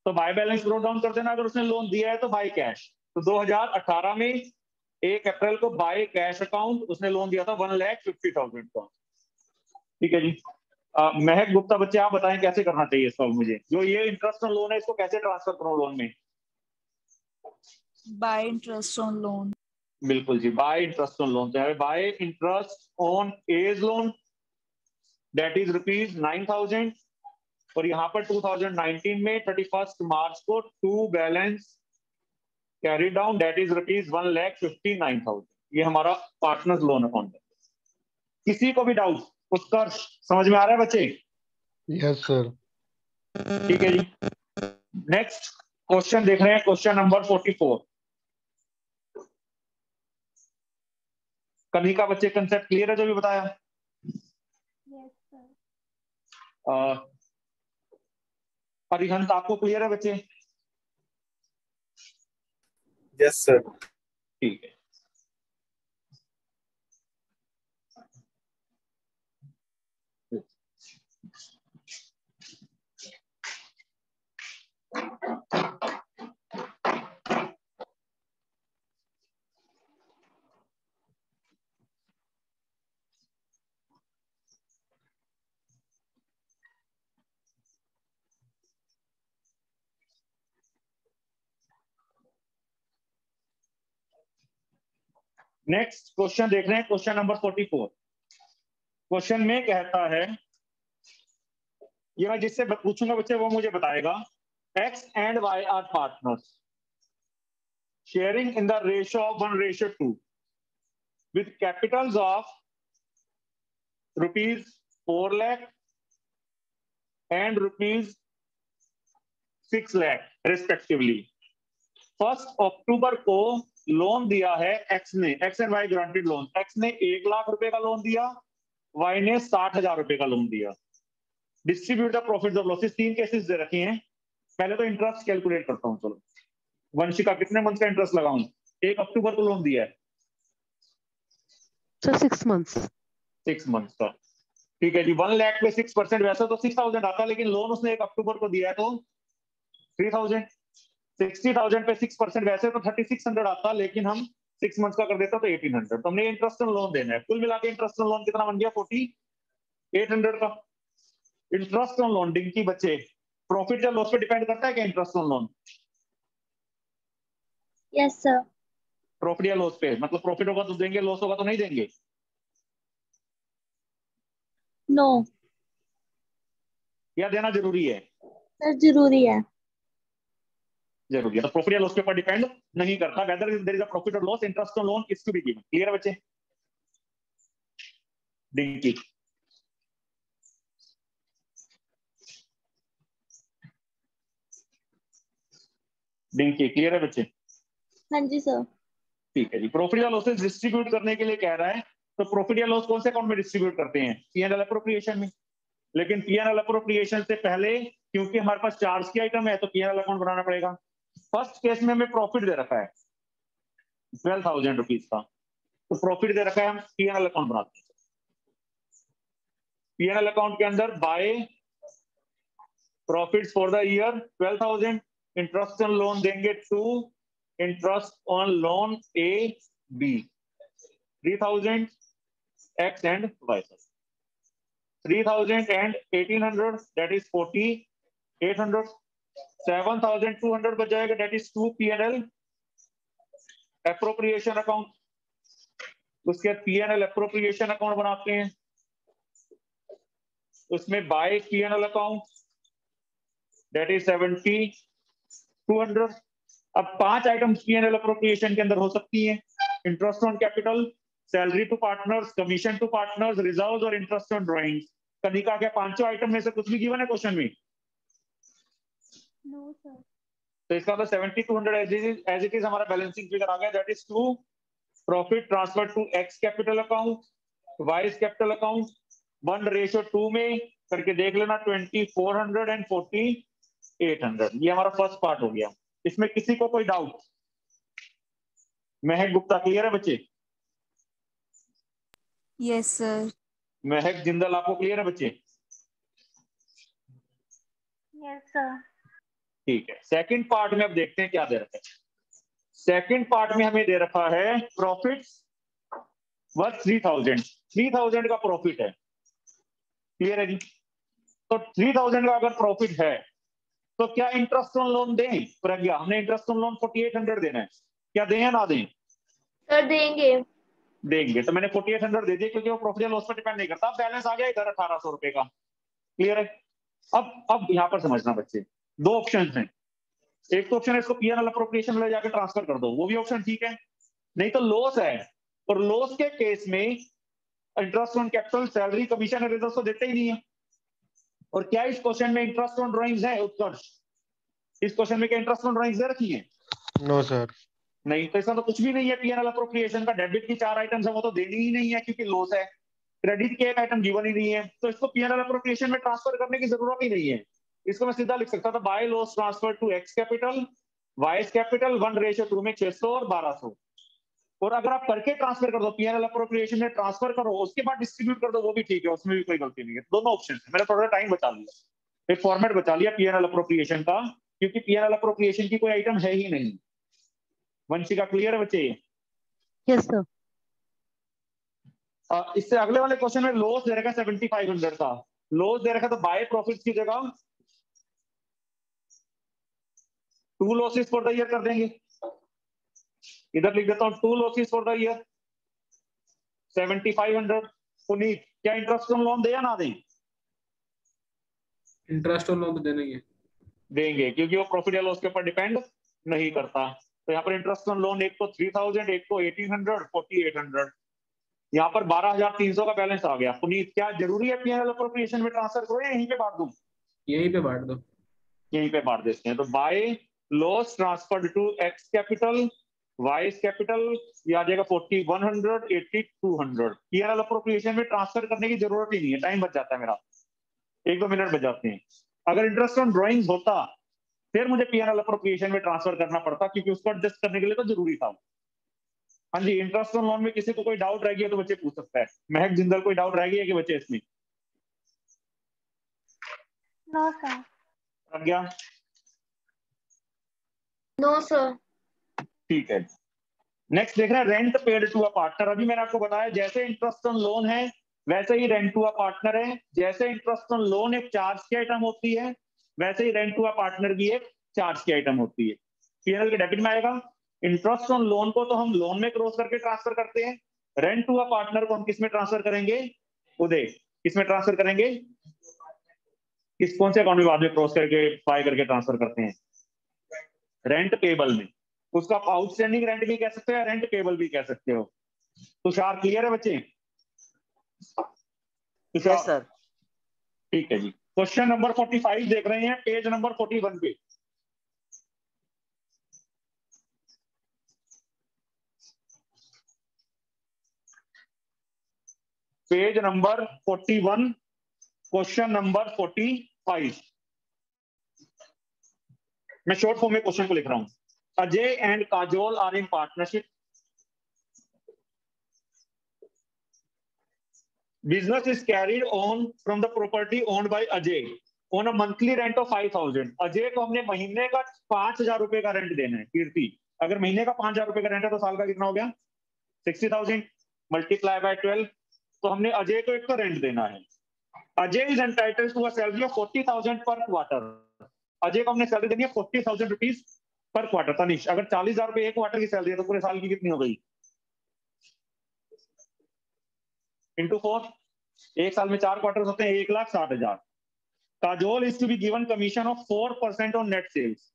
Speaker 1: तो बाय बैलेंस ब्रोक डाउन कर देना, अगर उसने लोन दिया है तो बाय कैश। तो 2018 में 1 अप्रैल को बाय कैश अकाउंट उसने लोन दिया था 1,50,000 का। ठीक है जी। महक गुप्ता बच्चे आप बताएं कैसे करना चाहिए इसको मुझे, जो ये इंटरेस्ट ऑन लोन है इसको कैसे ट्रांसफर करूं लोन में?
Speaker 7: By interest on loan.
Speaker 1: बिल्कुल जी, by interest on loan. By interest on A's loan that is ₹9,000, और यहाँ पर 2019 में 31 मार्च को to balance carry down that is ₹1,59,000। ये हमारा पार्टनर्स लोन अकाउंट है। किसी को भी डाउट? उत्कर्ष समझ में आ रहा है बच्चे?
Speaker 4: Yes sir.
Speaker 1: ठीक है जी। नेक्स्ट क्वेश्चन देख रहे हैं, क्वेश्चन नंबर 44। कनिका बच्चे कंसेप्ट क्लियर है जो भी बताया?
Speaker 3: Yes, sir.
Speaker 1: अरिहंत आपको क्लियर है बच्चे?
Speaker 8: Yes sir.
Speaker 1: ठीक है। नेक्स्ट क्वेश्चन देख रहे हैं, क्वेश्चन नंबर 44। क्वेश्चन में कहता है, ये मैं जिससे पूछूंगा बच्चे वो मुझे बताएगा, X and Y are partners sharing in the ratio of 1:2 with capitals of ₹4 lakh and ₹6 lakh respectively। 1 अक्टूबर को लोन दिया है एक्स ने, X and Y granted loan. X ने 1 लाख रुपए का लोन दिया, वाई ने 60,000 रुपए का लोन दिया। Distribute the profit of losses. 3 cases they रखे हैं। पहले तो इंटरेस्ट कैलकुलेट करता हूं। चलो, वंशिका कितने मंथ का इंटरेस्ट लगाऊं? 1 अक्टूबर को लोन दिया है
Speaker 6: Sir, 6 months.
Speaker 1: 6 मंथ का। ठीक है जी। 1 लाख पे 6%, वैसे तो 6,000 आता है, लेकिन लोन उसने 1 अक्टूबर को दिया है तो 3,000। 60,000 पे 6%, वैसे तो 3,600 आता, लेकिन हम 6 मंथ का कर देते तो 1,800। तो हमने इंटरेस्ट ऑन लोन देना है। कुल मिला के इंटरेस्ट ऑन लोन कितना बन गया? 4,800 का इंटरेस्ट ऑन लोन। डिंकी बच्चे, प्रॉफिट या लॉस पे डिपेंड करता है क्या interest on loan?
Speaker 3: Yes, sir.
Speaker 1: Profit या लॉस पे, मतलब प्रॉफिट होगा तो देंगे, लॉस होगा तो नहीं देंगे।
Speaker 3: No.
Speaker 1: या देना जरूरी है?
Speaker 3: Sir, जरूरी है।
Speaker 1: जरूरी है। तो प्रॉफिट या लॉस के ऊपर डिपेंड नहीं करता, whether there is a profit और loss, interest on loan is to be given. Clear है बच्चे? डिंकी, डिंकी क्लियर है बच्चे?
Speaker 3: हाँ जी सर।
Speaker 1: ठीक है जी। प्रॉफिट या लॉसेस डिस्ट्रीब्यूट करने के लिए कह रहा है, तो प्रॉफिट या लॉस कौन से अकाउंट में डिस्ट्रीब्यूट करते हैं? P&L अप्रोप्रिएशन में। लेकिन P&L अप्रोप्रिएशन से पहले, क्योंकि हमारे पास चार्ज की आइटम है, तो P&L अकाउंट बनाना पड़ेगा। फर्स्ट केस में हमें प्रॉफिट दे रखा है 12,000 रुपीज का, तो प्रॉफिट दे रखा है, हम P&L अकाउंट बनाते हैं। P&L अकाउंट के अंदर by profits for the year 12,000, interest on loan देंगे 2, interest on loan A B 3,000, X and Y. 3,000 and 1,800 that is 4,800। 7,200 बच जाएगा, that is 2 P&L appropriation account. उसके बाद P&L एप्रोप्रिएशन अकाउंट बनाते हैं, उसमें bye P&L account that is 7,200। अब 5 items P&L appropriation के अंदर हो सकती हैं, interest on capital, salary to partners, commission to partners, reserves और इंटरेस्ट ऑन ड्राइंग्स। कनिका के 5 आइटम में से कुछ भी गिवन है क्वेश्चन में?
Speaker 3: No sir.
Speaker 1: तो इसका मतलब 7,200 एज इट इज हमारा बैलेंसिंग फिगर आ गया, that is 2 profit transfer to X capital account, Y capital account, 1:2 में करके देख लेना, 2,400 and 4,800। ये हमारा फर्स्ट पार्ट हो गया। इसमें किसी को कोई डाउट? महक गुप्ता क्लियर है बच्चे?
Speaker 7: Yes sir.
Speaker 1: महक जिंदल आपको क्लियर है बच्चे?
Speaker 3: Yes sir.
Speaker 1: ठीक है, सेकंड पार्ट में अब देखते हैं क्या दे रखा है। सेकंड पार्ट में हमें दे रखा है प्रॉफिट वर्थ 3000 का प्रॉफिट है। क्लियर है जी? तो 3000 का अगर प्रॉफिट है तो क्या इंटरेस्ट ऑन लोन दें? प्रज्ञा, हमने इंटरेस्ट ऑन लोन 4800 देना है, क्या दें या ना दें?
Speaker 3: सर देंगे।
Speaker 1: देंगे, तो मैंने 4800 दे दिया क्योंकि वो प्रॉफिट लॉस पर डिपेंड नहीं करता। बैलेंस आ गया इधर 1800 रुपए का। क्लियर है? अब यहाँ पर समझना बच्चे, दो ऑप्शन हैं। एक तो ऑप्शन है इसको पीएनएल अप्रोप्रिएशन में जाकर ट्रांसफर कर दो, वो भी ऑप्शन ठीक है। नहीं तो लॉस है, और लॉस के केस में interest on capital, salary, commission, reserve तो देते ही नहीं है। और क्या इस क्वेश्चन में इंटरेस्ट ऑन ड्राइंग्स है? उत्कर्ष, इस क्वेश्चन में क्या इंटरेस्ट ऑन ड्राइंग्स दे रखी है?
Speaker 4: No sir.
Speaker 1: नहीं, तो इसका तो कुछ भी नहीं है। पीएनएल अप्रोप्रिएशन का डेबिट की 4 आइटम्स है, वो तो देनी ही नहीं है क्योंकि लॉस है। क्रेडिट के एक आइटम गिवन ही नहीं है, तो इसको पीएनएल अप्रोप्रिएशन में ट्रांसफर करने की जरूरत ही नहीं है। इसको मैं सीधा लिख सकता था, by loss transfer to X capital, Y's capital 1:2 में 600 और 1200। और अगर आप करके ट्रांसफर कर दो, पीएनएल अप्रोप्रिएशन में ट्रांसफर करो, उसके बाद डिस्ट्रीब्यूट कर दो, वो भी ठीक है, उसमें भी कोई गलती नहीं है। दोनों ऑप्शन है, मैंने थोड़ा टाइम बचा लिया, एक फॉर्मेट बचा लिया पीएनएल अप्रोप्रिएशन का, क्योंकि पीएनएल अप्रोप्रिएशन की कोई आइटम है ही नहीं। वंशिका, क्लियर है बच्चे?
Speaker 6: Yes sir.
Speaker 1: इससे अगले वाले क्वेश्चन में लॉस दे रखा 7500 का, लॉस दे रखा, तो बाय प्रॉफिट की जगह 2 लॉसेस फॉर द ईयर कर देंगे। इधर लिख देता हूं 2 losses for the year 7500। Puneet, क्या इंटरेस्ट ऑन लोन दे या ना दें?
Speaker 7: इंटरेस्ट ऑन लोन तो देना ही है।
Speaker 1: देंगे, क्योंकि वो प्रॉफिट या लॉस के ऊपर डिपेंड नहीं करता। तो यहाँ पर इंटरेस्ट ऑन लोन एक को 3000, एक को 1800, 4800। यहाँ पर 12300 का बैलेंस आ गया। पुनीत, क्या जरूरी है पीएनएल अप्रोप्रिएशन में ट्रांसफर करो या यहीं पे बांट दूं?
Speaker 7: यहीं पे बांट दो।
Speaker 1: यहीं पे बांट देते हैं। तो by loss transferred to X capital, Y's capital, ये आ जाएगा 4100, 8200। पीएनएल अप्रोप्रिएशन में ट्रांसफर करने की जरूरत ही नहीं है, टाइम बच जाता है मेरा, 1-2 मिनट बच जाते हैं। अगर इंटरेस्ट ऑन ड्राइंग्स होता फिर मुझे पीएनएल अप्रोप्रिएशन में ट्रांसफर करना पड़ता, क्योंकि उसको एडजस्ट करने के लिए तो जरूरी था। हाँ जी, इंटरेस्ट ऑन लोन में किसी को कोई डाउट रह गया तो बच्चे पूछ सकता है। महक जिंदल, कोई डाउट रह गया कि बच्चे इसमें?
Speaker 3: No sir.
Speaker 1: Pragya?
Speaker 3: No sir.
Speaker 1: ठीक है। नेक्स्ट देख रहे हैं rent paid to a partner. अभी मैंने आपको बताया जैसे इंटरेस्ट ऑन लोन है वैसे ही रेंट टू अ पार्टनर है। जैसे इंटरेस्ट ऑन लोन एक चार्ज की आइटम होती है, वैसे ही रेंट टू अ पार्टनर भी एक चार्ज की आइटम होती है। पीएनएल के डेबिट में आएगा। इंटरेस्ट ऑन लोन को तो हम लोन में क्रॉस करके ट्रांसफर करते हैं, रेंट टू अ पार्टनर को हम किस में ट्रांसफर करेंगे? उदय, किस में ट्रांसफर करेंगे? किस कौन से अकाउंट में बाद में क्रॉस करके बाय करके ट्रांसफर करते हैं? रेंट पेबल में। उसका आउटस्टैंडिंग रेंट भी कह सकते हो, रेंट पेबल भी कह सकते हो। तुषार, क्लियर है बच्चे? तुषार?
Speaker 5: Yes sir.
Speaker 1: ठीक है जी। क्वेश्चन नंबर 45 देख रहे हैं, पेज नंबर 41 पे। Page number 41, question number 45। मैं शॉर्ट फॉर्म में क्वेश्चन को लिख रहा हूं। Ajay and Kajol are in partnership. Business is carried on from the property owned by Ajay on a monthly rent of 5000। Ajay को हमने महीने का 5000 रुपए का रेंट देना है। कीर्ति, अगर महीने का 5000 रुपए का रेंट है तो साल का कितना हो गया? 60,000 मल्टीप्लाई बाय 12। तो हमने अजय को एक तो रेंट देना है। Ajay is entitled to a salary of 40,000 per quarter. Ajay को हमने सैलरी देनी है 40,000 रुपीज पर क्वार्टर। तनिष, अगर 40,000 रुपए एक क्वार्टर की सैलरी है तो पूरे साल की कितनी हो गई? इंटू 4। एक साल में 4 क्वार्टर होते हैं, 1,60,000। Kajol is to be given commission of 4% on net sales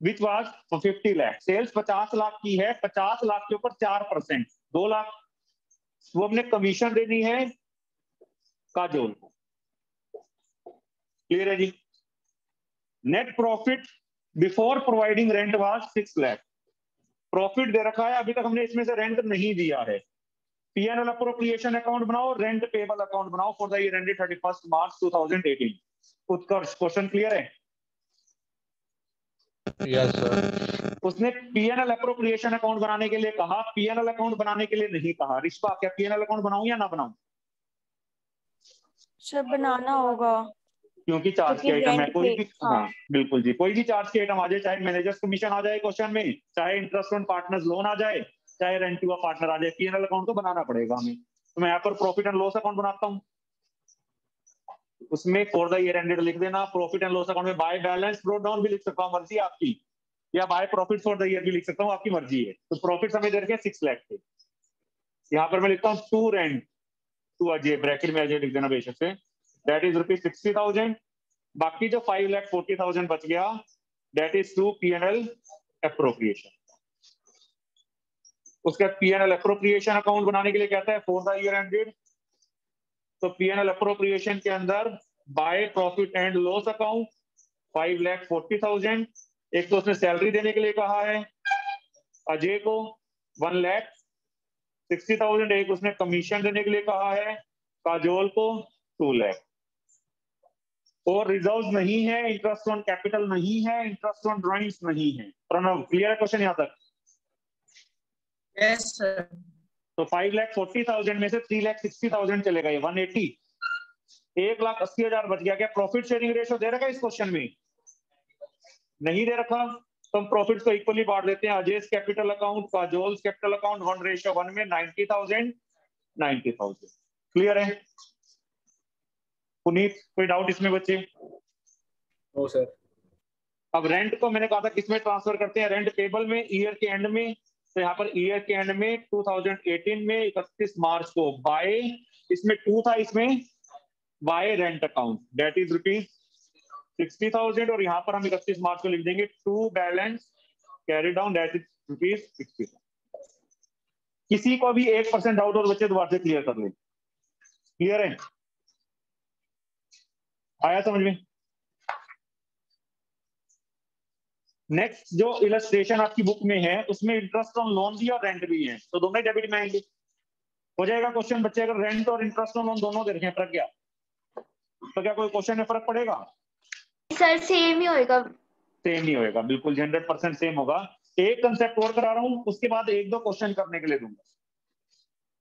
Speaker 1: which was 50 lakh. Sales 50 lakh की है, 50 लाख के ऊपर 4%, 2 लाख। वो हमने कमीशन देनी है काजोल को। क्लियर है जी? Net profit before providing rent was 6 lakh. Profit दे रखा है, अभी तक हमने इसमें से रेंट नहीं दिया है। पीएनएल अप्रोप्रिएशन अकाउंट बनाओ, रेंट पेबल अकाउंट बनाओ for the year ended 31 March 2018। Utkarsh, question clear है?
Speaker 4: Yes sir.
Speaker 1: उसने पीएनएल अप्रोप्रिएशन अकाउंट बनाने के लिए कहा, पीएनएल अकाउंट बनाने के लिए नहीं कहा। रिश्वा, क्या पीएनएल अकाउंट बनाऊं या ना बनाऊं?
Speaker 3: सर बनाना होगा।
Speaker 1: क्योंकि चार्ज की
Speaker 3: क्योंकि
Speaker 1: आइटम है
Speaker 3: rent
Speaker 1: कोई
Speaker 3: पे,
Speaker 1: भी। हाँ बिल्कुल जी, कोई भी चार्ज की आइटम आ जाए, चाहे मैनेजर्स कमीशन आ जाए क्वेश्चन में, चाहे इंटरेस्ट ऑन पार्टनर्स लोन आ जाए, चाहे रेंट टू अ पार्टनर आ जाए, पीएनएल अकाउंट तो बनाना पड़ेगा हमें। तो मैं यहाँ पर प्रॉफिट एंड लॉस अकाउंट बनाता हूँ, उसमें फॉर द ईयर एंडेड लिख देना। प्रॉफिट एंड लॉस अकाउंट में बाय बैलेंस ब्रोट डाउन भी लिख सकता हूँ, मर्जी आपकी, या by profit for the year भी लिख सकता हूँ, आपकी मर्जी है। तो प्रॉफिट हमें दे रखे 6 लाख थे, यहाँ पर मैं लिखता हूँ to rent to Ajay, bracket में अजय लिख देना बेशक से, दैट इज ₹60,000। बाकी जो 5,40,000 बच गया, that is to PNL appropriation. उसके बाद पीएनएल एप्रोप्रिएशन अकाउंट बनाने के लिए कहता है फॉर द ईयर एंडेड। तो पीएनएल एप्रोप्रिएशन के अंदर by profit and loss account 5,40,000, एक तो उसने सैलरी देने के लिए कहा है अजय को 1,60,000, एक उसने कमीशन देने के लिए कहा है काजोल को 2 लाख। और रिजर्व नहीं है, इंटरेस्ट ऑन कैपिटल नहीं है, इंटरेस्ट ऑन ड्राइंग्स नहीं है। प्रणव क्लियर है क्वेश्चन यहाँ तक?
Speaker 5: Yes sir.
Speaker 1: तो 5,40,000 में से 3,60,000 चलेगा, ये 180, 1,80,000 बच गया। क्या प्रॉफिट शेयरिंग रेशियो दे रखा है इस क्वेश्चन में? नहीं दे रखा, तो हम प्रॉफिट को इक्वली बांट देते हैं। Ajay capital account, Kajol capital account 1:1 में 90,000। क्लियर है पुनीत? कोई डाउट इसमें बच्चे?
Speaker 7: No sir.
Speaker 1: अब रेंट को मैंने कहा था किसमें ट्रांसफर करते हैं, रेंट टेबल में ईयर के एंड में। तो यहाँ पर ईयर के एंड में 2018 में 31 मार्च को बाय, इसमें 2 था, इसमें bye rent account that is ₹60,000, और यहाँ पर हम 31 मार्च को लिख देंगे to balance carry down that is ₹60,000। किसी को भी 1% डाउट और बच्चे दोबारा से क्लियर कर ले। क्लियर है? आया समझ में? नेक्स्ट जो इलस्ट्रेशन आपकी बुक में है उसमें इंटरेस्ट ऑन लोन भी और रेंट भी है, तो दोनों डेबिट में आएंगे। हो जाएगा क्वेश्चन बच्चे, अगर रेंट और इंटरेस्ट ऑन लोन दोनों दे रखे हैं, फर्क क्या? तो क्या कोई क्वेश्चन में फर्क पड़ेगा?
Speaker 3: सर सेम ही होएगा।
Speaker 1: सेम ही होएगा, बिल्कुल 100% सेम होगा। एक कंसेप्ट और करा रहा हूं, उसके बाद 1-2 क्वेश्चन करने के लिए दूंगा।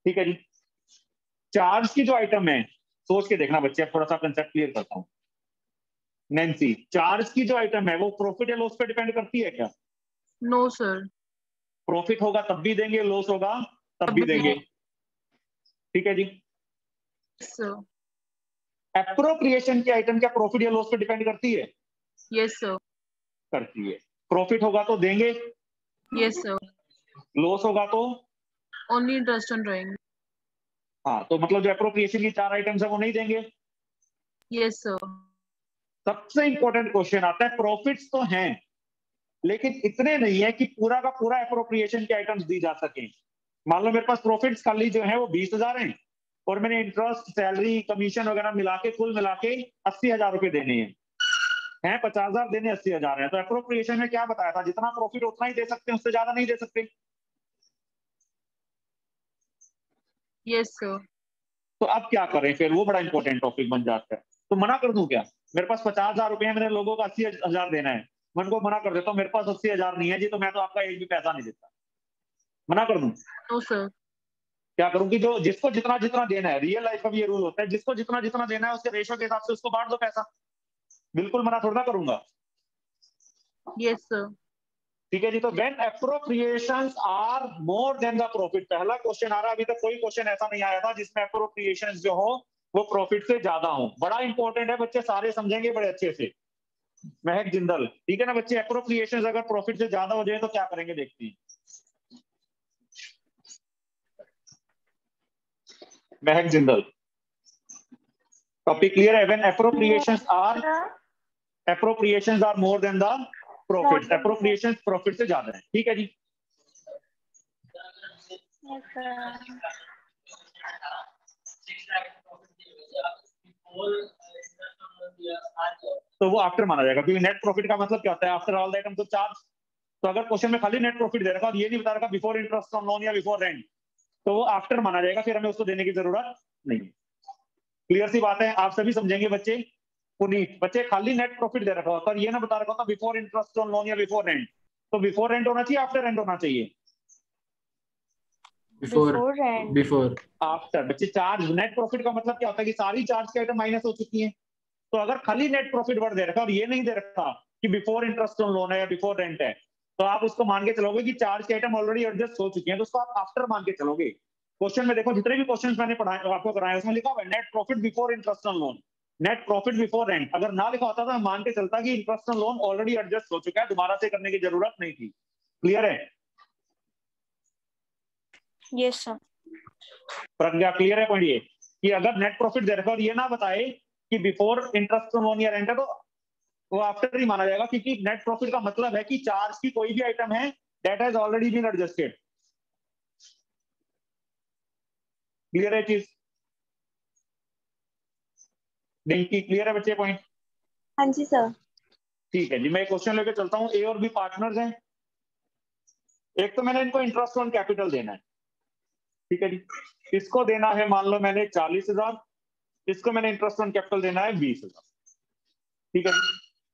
Speaker 1: ठीक है जी। चार्ज की जो आइटम है, सोच के देखना बच्चे, थोड़ा सा कंसेप्ट क्लियर करता हूं। नैन्सी, चार्ज की जो आइटम है वो प्रॉफिट या लॉस पे डिपेंड करती है क्या?
Speaker 2: No sir.
Speaker 1: प्रॉफिट होगा तब भी देंगे, लॉस होगा तब भी देंगे। ठीक है जी।
Speaker 2: सर।
Speaker 1: एप्रोप्रिएशन की आइटम क्या प्रॉफिट या लॉस पे डिपेंड करती है?
Speaker 2: Yes sir.
Speaker 1: करती है। प्रॉफिट होगा तो देंगे,
Speaker 2: यस सर।
Speaker 1: लॉस होगा तो?
Speaker 2: Only interest on drawing.
Speaker 1: हाँ, तो मतलब जो एप्रोप्रिएशन की 4 आइटम्स है वो नहीं देंगे।
Speaker 2: Yes sir.
Speaker 1: सबसे इंपॉर्टेंट क्वेश्चन आता है, प्रॉफिट्स तो हैं लेकिन इतने नहीं है कि पूरा का पूरा एप्रोप्रिएशन के आइटम्स दी जा सके। मान लो मेरे पास प्रॉफिट्स खाली जो है वो 20,000 हैं, और मैंने इंटरेस्ट, सैलरी, कमीशन वगैरह मिला के, कुल मिला के 80,000 रुपए देने हैं 50,000 देने, 80,000 है। तो एप्रोप्रिएशन में क्या बताया था, जितना प्रॉफिट उतना ही दे सकते हैं, उससे ज्यादा नहीं दे सकते।
Speaker 2: Yes sir.
Speaker 1: तो अब क्या करें फिर, वो बड़ा इंपॉर्टेंट टॉपिक बन जाता है। तो मना कर दूं क्या? मेरे पास 50,000 रुपए है, मैंने लोगों को 80,000 देना है, मैं उनको मना कर देता हूँ मेरे पास 80,000 नहीं है जी, तो मैं तो आपका एक भी पैसा नहीं देता, मना कर दूं?
Speaker 2: No sir.
Speaker 1: क्या करूं कि जो जिसको जितना जितना देना है, रियल लाइफ का भी ये रूल होता है, जिसको जितना जितना देना है उसके रेशो के हिसाब से उसको बांट दो पैसा। बिल्कुल मना थोड़ा करूंगा।
Speaker 2: Yes sir.
Speaker 1: ठीक है जी। तो when appropriations are more than the profit, पहला क्वेश्चन आ रहा है, अभी तक कोई क्वेश्चन ऐसा नहीं आया था जिसमें एप्रोप्रिएशंस जो हो वो प्रॉफिट से ज्यादा हो। बड़ा इंपॉर्टेंट है बच्चे, सारे समझेंगे बड़े अच्छे से। महक जिंदल, ठीक है ना बच्चे? एप्रोप्रिएशंस अगर प्रॉफिट से ज्यादा हो जाए तो क्या करेंगे, देखते हैं। महक जिंदल, टॉपिक क्लियर है? When appropriations are more than the profit, appropriation profit से ज्यादा है। ठीक है जी। तो वो आफ्टर माना जाएगा, क्योंकि नेट प्रॉफिट का मतलब क्या होता है, after all the items of charge. तो अगर क्वेश्चन में खाली नेट प्रॉफिट दे रखा और ये नहीं बता रखा बिफोर इंटरेस्ट ऑन लोन या बिफोर रेंट, तो वो आफ्टर माना जाएगा, फिर हमें उसको देने की जरूरत नहीं है। क्लियर सी बात है, आप सभी समझेंगे बच्चे। पुनीत, बच्चे खाली नेट प्रॉफिट दे रखा होता और ये ना बता रखा होता बिफोर इंटरेस्ट ऑन लोन या बिफोर रेंट, तो बिफोर रेंट होना चाहिए, आफ्टर रेंट होना चाहिए?
Speaker 7: बिफोर।
Speaker 1: आफ्टर। बच्चे चार्ज, नेट प्रॉफिट का मतलब क्या होता है कि सारी चार्ज की आइटम माइनस हो चुकी हैं, तो अगर खाली नेट प्रॉफिट वर्ड दे रखा और ये नहीं दे रखा कि बिफोर इंटरेस्ट ऑन लोन है या बिफोर रेंट है, तो आप उसको मान के चलोगे कि चार्ज के आइटम ऑलरेडी एडजस्ट हो चुके हैं, तो उसको आप आफ्टर मान के चलोगे। क्वेश्चन में देखो, जितने भी क्वेश्चन मैंने पढ़ाए आपको कराए उसमें लिखा हुआ है net profit before interest on loan, net profit before rent. अगर ना लिखा होता तो मान के चलता कि interest on loan already adjust हो चुका है, दोबारा से करने की जरूरत नहीं थी। क्लियर है?
Speaker 3: Yes sir.
Speaker 1: प्रज्ञा क्लियर है? पॉइंट ये कि अगर नेट प्रॉफिट दे रखा और ये ना बताए कि बिफोर इंटरेस्ट ऑन लोन या रेंट है, तो वो आफ्टर ही माना जाएगा, क्योंकि नेट प्रॉफिट का मतलब है कि चार्ज की कोई भी आइटम है that has already been adjusted. Clear है चीज? डिंकी क्लियर है बच्चे पॉइंट?
Speaker 3: हाँ जी सर।
Speaker 1: ठीक है जी, मैं क्वेश्चन लेके चलता हूँ। ए और बी पार्टनर्स हैं। एक तो मैंने इनको इंटरेस्ट ऑन कैपिटल देना है, ठीक है जी। इसको देना है मान लो मैंने 40,000, इसको मैंने इंटरेस्ट ऑन कैपिटल देना है 20,000, ठीक है जी।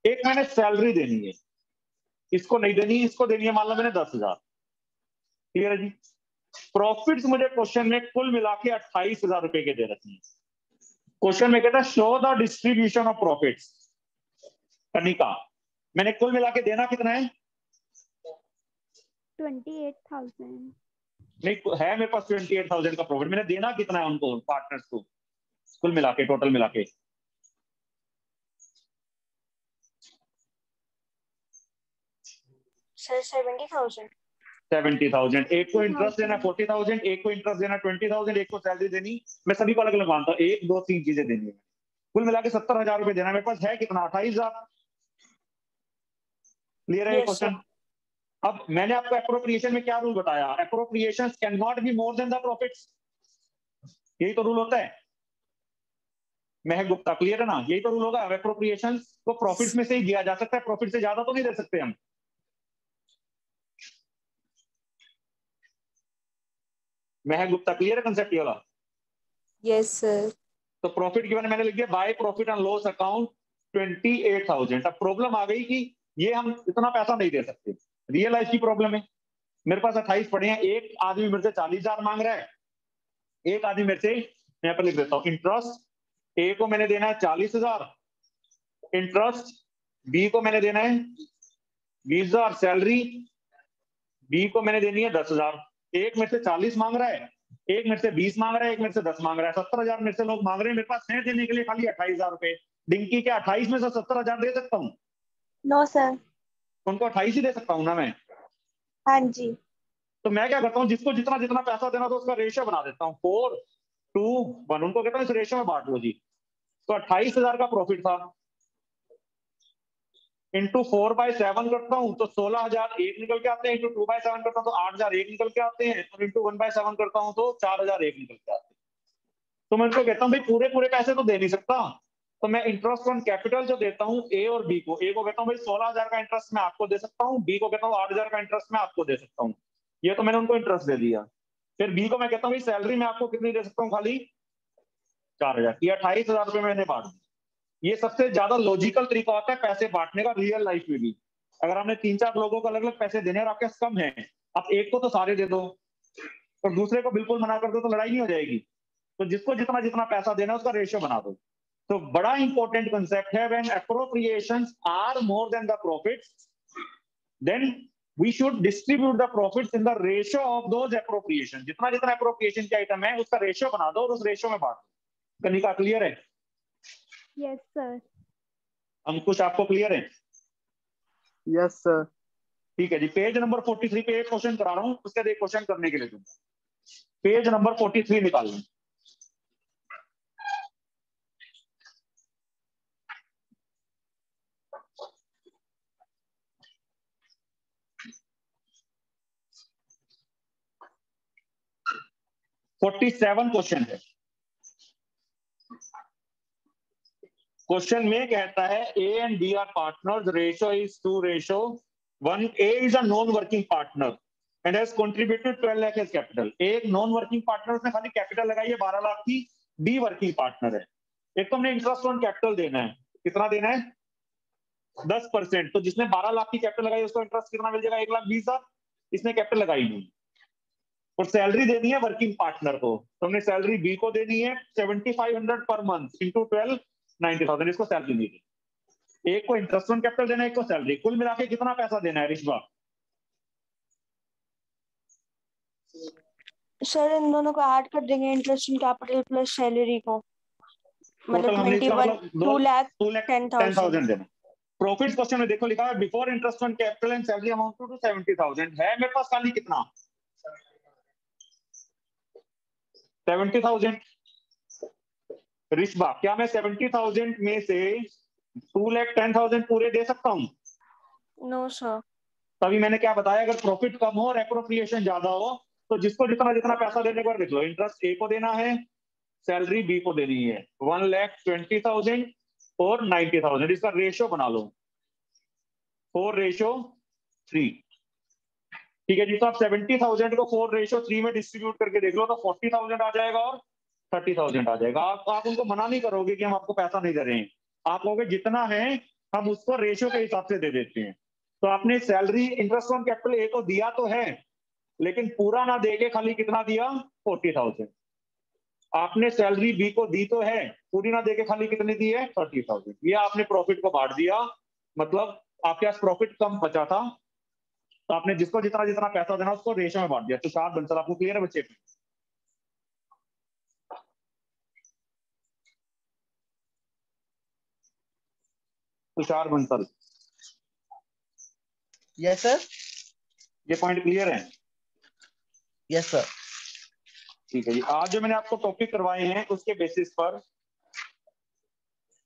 Speaker 1: एक मैंने सैलरी देनी है, इसको नहीं देनी, इसको देनी है मान लो मैंने 10,000। क्लियर है जी? प्रॉफिट्स मुझे क्वेश्चन में कुल मिला के 28,000 रुपए के दे रखे हैं। क्वेश्चन में कहता है show the distribution of profits. Kanika, मैंने कुल मिला के देना कितना है?
Speaker 6: 28,000।
Speaker 1: नहीं है मेरे पास 28,000 का प्रॉफिट, मैंने देना कितना है उनको, पार्टनर्स को, कुल मिला के, टोटल मिला के?
Speaker 3: सर 70,000।
Speaker 1: 70,000। एक को इंटरेस्ट देना 40,000, एक को इंटरेस्ट देना 20,000, एक को सैलरी देनी, मैं सभी को अलग अलग मानता हूँ, 1 2 3 चीजें देनी है, कुल मिला के 70,000 रुपए देना। मेरे पास है कितना? 28,000। क्लियर है ये क्वेश्चन? अब मैंने आपको एप्रोप्रिएशन में क्या रूल बताया? Appropriation can not be more than the profits, यही तो रूल होता है महक गुप्ता। क्लियर है ना? यही तो रूल होगा। एप्रोप्रिएशन को प्रॉफिट्स में से ही दिया जा सकता है, प्रॉफिट से ज्यादा तो नहीं दे सकते हम। महक गुप्ता क्लियर है कंसेप्ट ये वाला?
Speaker 2: Yes sir.
Speaker 1: तो प्रॉफिट गिवन मैंने लिख दिया by profit and loss account 28,000। अब प्रॉब्लम आ गई कि ये हम इतना पैसा नहीं दे सकते, रियल लाइफ की प्रॉब्लम है। मेरे पास 28 पड़े हैं, एक आदमी मेरे से 40,000 मांग रहा है, एक आदमी मेरे से, मैं यहाँ पर लिख देता हूँ, इंटरेस्ट ए को मैंने देना है 40,000, इंटरेस्ट बी को मैंने देना है 20,000, सैलरी बी को मैंने देनी है 10,000। एक मेरे से 40 मांग रहा है, एक मेरे से 20 मांग रहा है, एक मेरे से 10 मांग रहा है, 70,000 मेरे से लोग मांग रहे हैं, मेरे पास है देने के लिए खाली 28,000 रुपए। डिंकी क्या 28 में से 70,000 दे सकता हूँ?
Speaker 3: No sir.
Speaker 1: उनको 28 ही दे सकता हूँ ना मैं?
Speaker 3: हाँ जी।
Speaker 1: तो मैं क्या करता हूँ, जिसको जितना जितना पैसा देना तो उसका रेशियो बना देता हूँ 4:1। उनको कहता हूँ इस रेशियो में बांट लो जी। तो 28,000 का प्रॉफिट था, इंटू 4/7 करता हूँ तो 16,001 निकल के आते हैं, इंटू 2/7 करता हूँ तो 8,001 निकल के आते हैं, और इंटू 1/7 करता हूँ तो 4,001 निकल के आते हैं। तो मैं इनको कहता हूँ भाई पूरे पूरे पैसे तो दे नहीं सकता, तो मैं इंटरेस्ट ऑन कैपिटल जो देता हूँ ए और बी को, ए को कहता हूँ भाई 16,000 का इंटरेस्ट मैं आपको दे सकता हूँ, बी को कहता हूँ 8,000 का इंटरेस्ट मैं आपको दे सकता हूँ। ये तो मैंने उनको इंटरेस्ट दे दिया। फिर बी को मैं कहता हूँ भाई सैलरी मैं आपको कितनी दे सकता हूँ? खाली 4,000। ये 28,000 रुपए मैंने बांट दी। ये सबसे ज्यादा लॉजिकल तरीका होता है पैसे बांटने का रियल लाइफ में भी। अगर हमने 3-4 लोगों को अलग अलग पैसे देने और आपके कम है, आप एक को तो सारे दे दो और दूसरे को बिल्कुल मना कर दो तो लड़ाई नहीं हो जाएगी। तो जिसको जितना जितना पैसा देना उसका रेशियो बना दो। तो बड़ा इंपॉर्टेंट कंसेप्ट है, when appropriations are more than the profits then we should distribute the profits in the ratio of those appropriation. जितना जितना एप्रोप्रिएशन के आइटम है उसका रेशियो बना दो और उस रेशियो में बांट दो। कनिका क्लियर है?
Speaker 6: Yes sir.
Speaker 1: अंकुश आपको क्लियर है?
Speaker 5: Yes sir.
Speaker 1: ठीक है जी। पेज नंबर 43 पे एक क्वेश्चन करा रहा हूं, उसके बाद एक क्वेश्चन करने के लिए दूंगा। पेज नंबर 43 निकाल लें। (47) क्वेश्चन है। क्वेश्चन में कहता है A and B are partners, ratio is 2:1। A is a non working partner and has contributed 12 lakh as capital. एक नॉन वर्किंग पार्टनर उसने खाली कैपिटल लगाई है 12 लाख की, बी वर्किंग पार्टनर है। एक तो हमने इंटरेस्ट ऑन कैपिटल देना है, कितना देना है? 10%। तो जिसने 12 लाख की कैपिटल लगाई उसको इंटरेस्ट कितना मिल जाएगा? 1,20,000। इसने कैपिटल लगाई नहीं। और सैलरी देनी है वर्किंग पार्टनर को, तो हमने सैलरी बी को देनी है 7,500 पर मंथ इंटू 12, 90,000 इसको सैलरी दी गई। एक को इंटरेस्ट ऑन कैपिटल देना है, एक को सैलरी। कुल मिला के कितना पैसा देना है रिश्वा?
Speaker 3: सर इन दोनों को ऐड कर देंगे, interest in capital plus salary को, मतलब
Speaker 1: टोटल हमने इसका
Speaker 3: 21
Speaker 1: मतलब
Speaker 3: 2,10,000।
Speaker 1: देना। प्रॉफिट क्वेश्चन में देखो लिखा है before interest on capital and salary amount to 70,000 है मेरे पास खाली कितना 70,000। रिश्वा क्या मैं 70,000 में से 2,10,000 पूरे दे सकता हूँ?
Speaker 3: No sir.
Speaker 1: तभी मैंने क्या बताया, अगर प्रॉफिट कम हो और एप्रोप्रिएशन ज्यादा हो तो जिसको जितना जितना पैसा देने को लिख लो। इंटरेस्ट ए को देना है, सैलरी बी को देनी है। 1,20,000 और 90,000 इसका रेशियो बना लो 4:3। ठीक है जी। तो आप 70,000 को 4:3 में डिस्ट्रीब्यूट करके देख लो तो 40,000 आ जाएगा और 30,000 आ जाएगा। आप उनको मना नहीं करोगे कि हम आपको पैसा नहीं दे रहे हैं, आप कहोगे जितना है हम उसको रेशियो के हिसाब से दे देते हैं। तो आपने salary interest on capital A को दिया तो है, लेकिन पूरा ना देके खाली कितना दिया 40,000। आपने सैलरी बी को दी तो है, पूरी ना देके खाली कितनी दी है 30,000। ये आपने प्रॉफिट को बांट दिया, मतलब आपके पास प्रॉफिट कम बचा था तो आपने जिसको जितना जितना पैसा देना उसको रेशियो में बांट दिया। तुषार बंसल, आपको क्लियर है बच्चे? Tushar Bansal,
Speaker 9: yes sir.
Speaker 1: ये पॉइंट क्लियर है?
Speaker 9: Yes sir.
Speaker 1: ठीक है जी। आज जो मैंने आपको टॉपिक करवाए हैं उसके बेसिस पर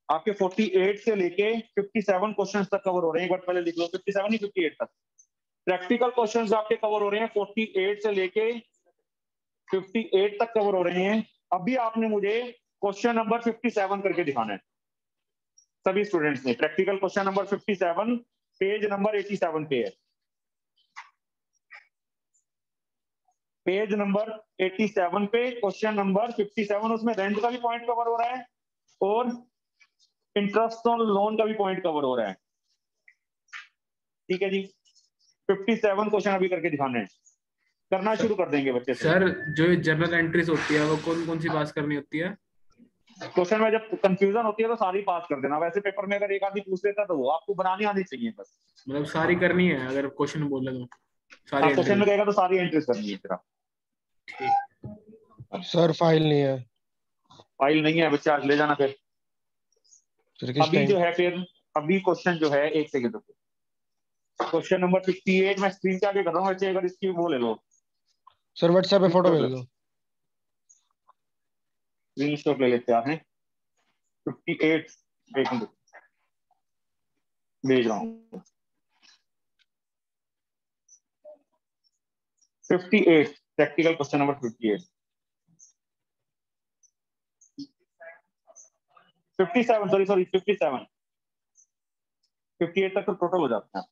Speaker 1: आपके 48 से लेके 57 क्वेश्चंस तक कवर हो रहे हैं। एक बार पहले लिख लो 57 ही 58 तक प्रैक्टिकल क्वेश्चंस आपके कवर हो रहे हैं। 48 से लेके 58 तक कवर हो रहे हैं। अभी आपने मुझे क्वेश्चन नंबर 57 करके दिखाना है सभी स्टूडेंट्स ने। Practical question number 57 page number 87 पे है। पेज नंबर 87 पे क्वेश्चन नंबर 57, उसमें रेंट का भी पॉइंट कवर हो रहा है और इंटरेस्ट ऑन लोन का भी पॉइंट कवर हो रहा है। ठीक है जी। 57 क्वेश्चन अभी करके दिखाने हैं, करना शुरू कर देंगे बच्चे।
Speaker 7: सर जो जर्नल एंट्रीज होती है वो कौन कौन सी पास करनी होती है?
Speaker 1: क्वेश्चन में जब कंफ्यूजन होती है तो सारी पास कर देना। वैसे पेपर में अगर एक आदमी पूछ लेता तो वो आपको बनानी आनी चाहिए बस।
Speaker 7: मतलब सारी करनी है अगर क्वेश्चन बोले तो सारी
Speaker 1: क्वेश्चन में
Speaker 7: एंट्री?
Speaker 1: कहेगा तो सारी एंट्रीज करनी है तेरा।
Speaker 4: सर फाइल नहीं है।
Speaker 1: फाइल नहीं है बच्चे, आज ले जाना फिर।
Speaker 4: सर किस
Speaker 1: अभी
Speaker 4: टाइम?
Speaker 1: जो है फिर अभी क्वेश्चन जो है एक सेकंड रुको। क्वेश्चन नंबर 58 मैं स्क्रीन पे आगे कर रहा हूँ बच्चे, अगर इसकी वो ले लो
Speaker 4: सर व्हाट्सएप पे फोटो भेज दो।
Speaker 1: स्क्रीन शॉट ले लेते हैं। 58 एक मिनट भेज रहा हूँ। 58 प्रैक्टिकल क्वेश्चन नंबर 58 57 सॉरी 57 58 तक तो टोटल हो जाता है।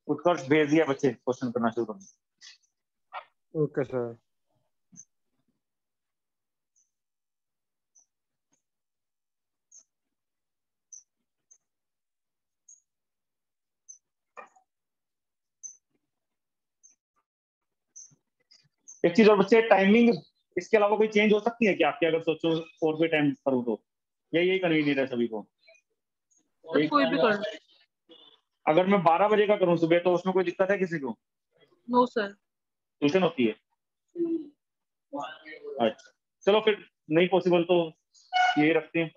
Speaker 1: उत्कर्ष भेज दिया बच्चे, क्वेश्चन करना शुरू करो।
Speaker 5: Okay sir.
Speaker 1: एक चीज और बच्चे, टाइमिंग इसके अलावा कोई चेंज हो सकती है क्या आपके? अगर सोचो और कोई टाइम करूँ तो यही कन्वीनियंट है सभी को।
Speaker 2: कोई भी कर।
Speaker 1: अगर मैं 12 बजे का करूँ सुबह तो उसमें कोई दिक्कत है किसी को?
Speaker 2: No sir.
Speaker 1: ट्यूशन होती है? अच्छा चलो फिर नहीं पॉसिबल तो ये रखते हैं।